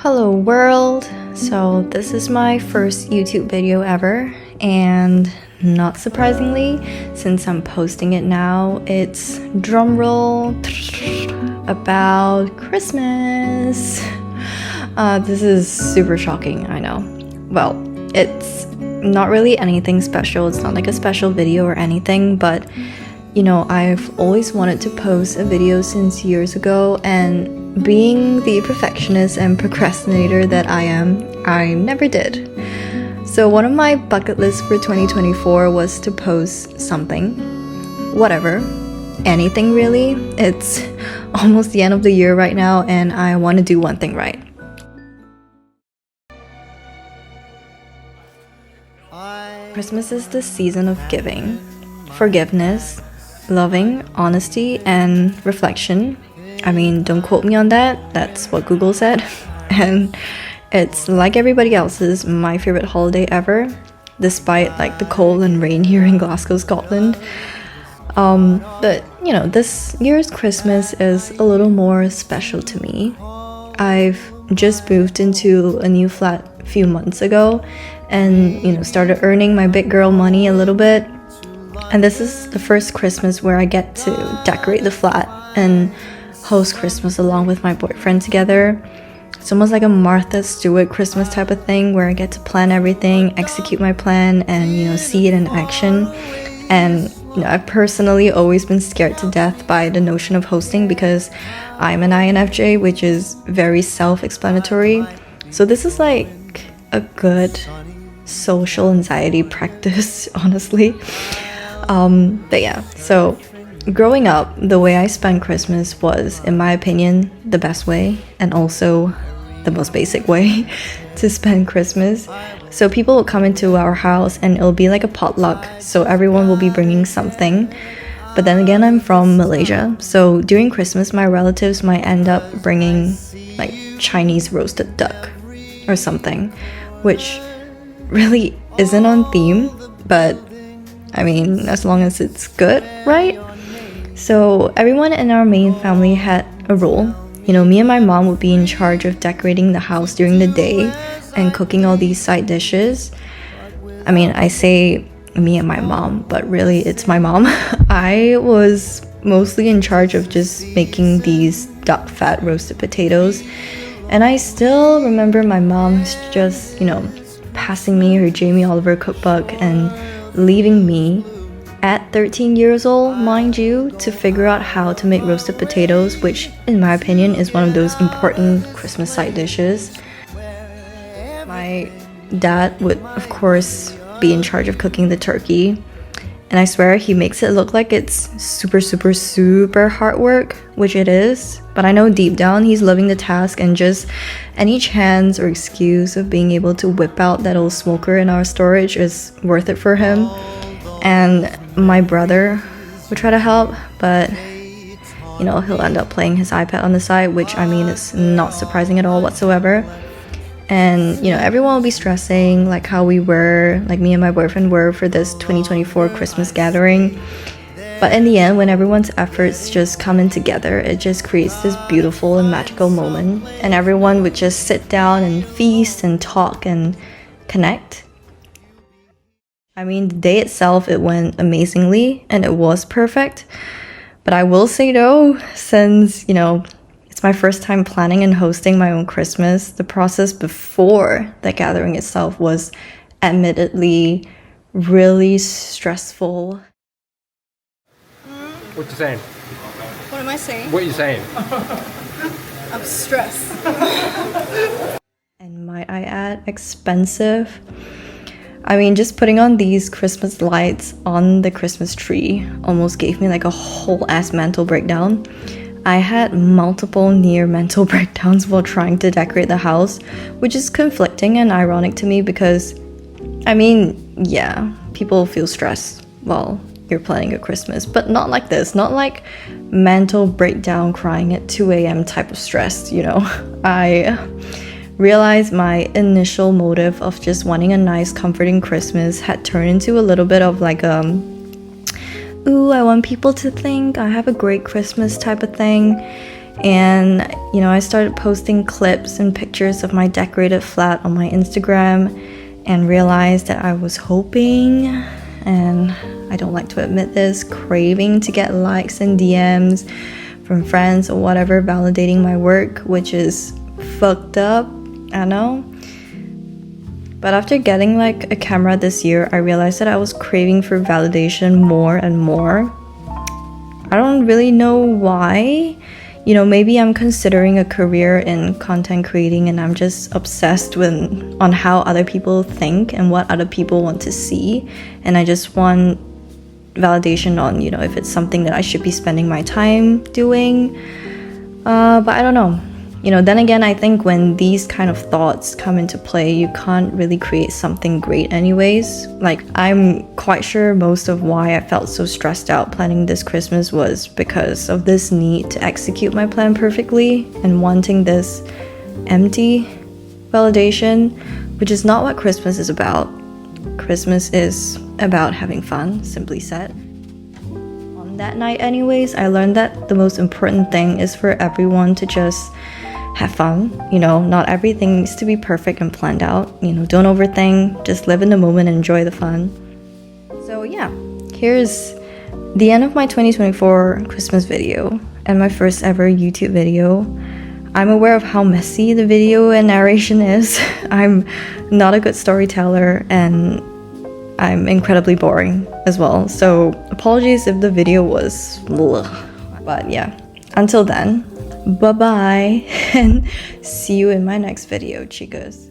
Hello world! So this is my first YouTube video ever, and not surprisingly, since I'm posting it now, it's drumroll about Christmas. This is super shocking, I know. Well, it's not really anything special, it's not like a special video or anything, but you know, I've always wanted to post a video since years ago, and being the perfectionist and procrastinator that I am, I never did. So one of my bucket lists for 2024 was to post something, whatever, anything really. It's almost the end of the year right now and I want to do one thing right. Christmas is the season of giving, forgiveness, loving, honesty, and reflection. I mean, don't quote me on that, that's what Google said. And it's like everybody else's, my favorite holiday ever, despite like the cold and rain here in Glasgow, Scotland. But you know, this year's Christmas is a little more special to me. I've just moved into a new flat a few months ago and, you know, started earning my big girl money a little bit. And this is the first Christmas where I get to decorate the flat and host Christmas along with my boyfriend together. It's almost like a Martha Stewart Christmas type of thing where I get to plan everything, execute my plan, and you know, see it in action. And you know, I've personally always been scared to death by the notion of hosting because I'm an INFJ, which is very self-explanatory. So this is like a good social anxiety practice, honestly. But yeah, so growing up, the way I spent Christmas was, in my opinion, the best way and also the most basic way to spend Christmas. So people will come into our house and it'll be like a potluck, so everyone will be bringing something. But then again, I'm from Malaysia, so during Christmas my relatives might end up bringing like Chinese roasted duck or something, which really isn't on theme, but I mean, as long as it's good, right? So everyone in our main family had a role. You know, me and my mom would be in charge of decorating the house during the day and cooking all these side dishes. I mean, I say me and my mom, but really it's my mom. I was mostly in charge of just making these duck fat roasted potatoes. And I still remember my mom just, you know, passing me her Jamie Oliver cookbook and leaving me at 13 years old, mind you, to figure out how to make roasted potatoes, which in my opinion is one of those important Christmas side dishes. My dad would of course be in charge of cooking the turkey, and I swear he makes it look like it's super hard work, which it is, but I know deep down he's loving the task and just any chance or excuse of being able to whip out that old smoker in our storage is worth it for him. And my brother would try to help, but you know, he'll end up playing his iPad on the side, which I mean is not surprising at all whatsoever. And you know, everyone will be stressing like how we were, like me and my boyfriend were for this 2024 Christmas gathering. But in the end, when everyone's efforts just come in together, it just creates this beautiful and magical moment, and everyone would just sit down and feast and talk and connect. I mean, the day itself, it went amazingly and it was perfect. But I will say though, since, you know, it's my first time planning and hosting my own Christmas, the process before the gathering itself was admittedly really stressful. What you saying? What am I saying? What you saying? I'm stressed. And might I add, expensive. I mean, just putting on these Christmas lights on the Christmas tree almost gave me like a whole ass mental breakdown. I had multiple near mental breakdowns while trying to decorate the house, which is conflicting and ironic to me because, I mean, yeah, people feel stressed while you're planning a Christmas, but not like this, not like mental breakdown crying at 2 a.m. type of stress, you know. I realized my initial motive of just wanting a nice comforting Christmas had turned into a little bit of like ooh, I want people to think I have a great Christmas type of thing. And you know, I started posting clips and pictures of my decorated flat on my Instagram and realized that I was hoping, and I don't like to admit this, craving to get likes and DMs from friends or whatever validating my work, which is fucked up, I know. But after getting like a camera this year, I realized that I was craving for validation more and more. I don't really know why. You know, maybe I'm considering a career in content creating and I'm just obsessed on how other people think and what other people want to see. And I just want validation on, you know, if it's something that I should be spending my time doing. But I don't know. You know, then again, I think when these kind of thoughts come into play, you can't really create something great anyways. Like, I'm quite sure most of why I felt so stressed out planning this Christmas was because of this need to execute my plan perfectly and wanting this empty validation, which is not what Christmas is about. Christmas is about having fun, simply said. On that night anyways, I learned that the most important thing is for everyone to just have fun. You know, not everything needs to be perfect and planned out. You know, don't overthink, just live in the moment and enjoy the fun. So yeah, here's the end of my 2024 Christmas video and my first ever YouTube video. I'm aware of how messy the video and narration is. I'm not a good storyteller and I'm incredibly boring as well. So apologies if the video was bleh. But yeah, until then, bye bye and see you in my next video, chicas.